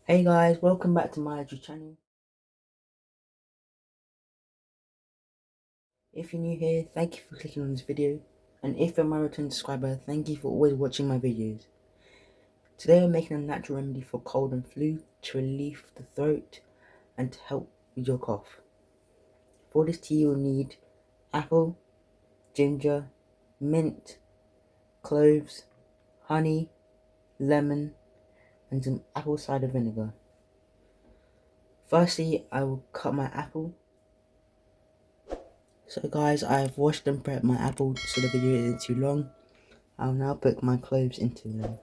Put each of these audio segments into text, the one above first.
Hey guys, welcome back to my YouTube channel. If you're new here, thank you for clicking on this video, and if you're my return subscriber, thank you for always watching my videos. Today we're making a natural remedy for cold and flu to relieve the throat and to help with your cough. For this tea you'll need apple, ginger, mint, cloves, honey, lemon and some apple cider vinegar. Firstly, I will cut my apple. So guys, I've washed and prepped my apple so the video isn't too long. I'll now put my cloves into them.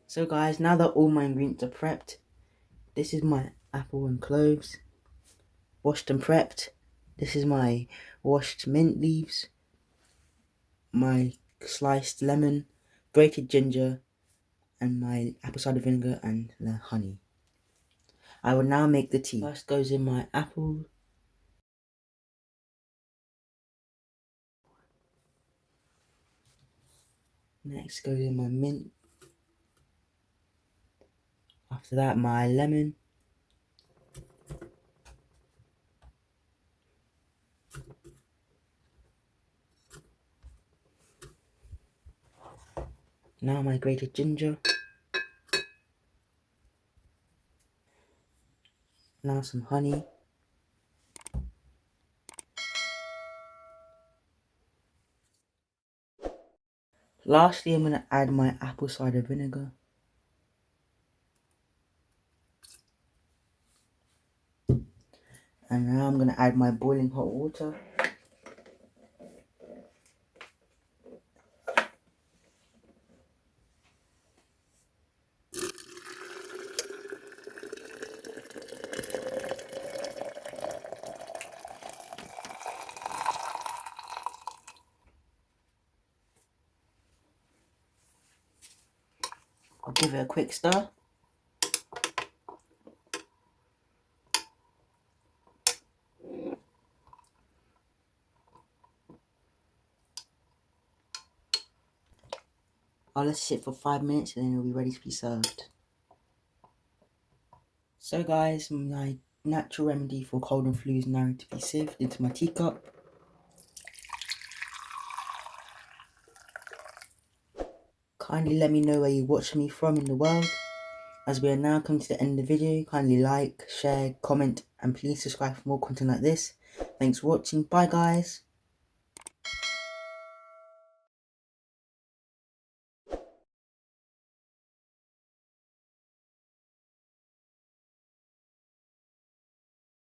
So guys, now that all my ingredients are prepped, this is my apple and cloves, washed and prepped. This is my washed mint leaves, my sliced lemon, grated ginger, and my apple cider vinegar and the honey. I will now make the tea. First goes in my apple. Next goes in my mint. After that, my lemon. Now my grated ginger. Now some honey. Lastly, I'm going to add my apple cider vinegar. And now I'm going to add my boiling hot water. I'll give it a quick stir. I'll let it sit for 5 minutes and then it'll be ready to be served. So guys, my natural remedy for cold and flu is now ready to be sieved into my teacup. Kindly let me know where you watch me from in the world. As we are now coming to the end of the video, kindly like, share, comment and please subscribe for more content like this. Thanks for watching, bye guys.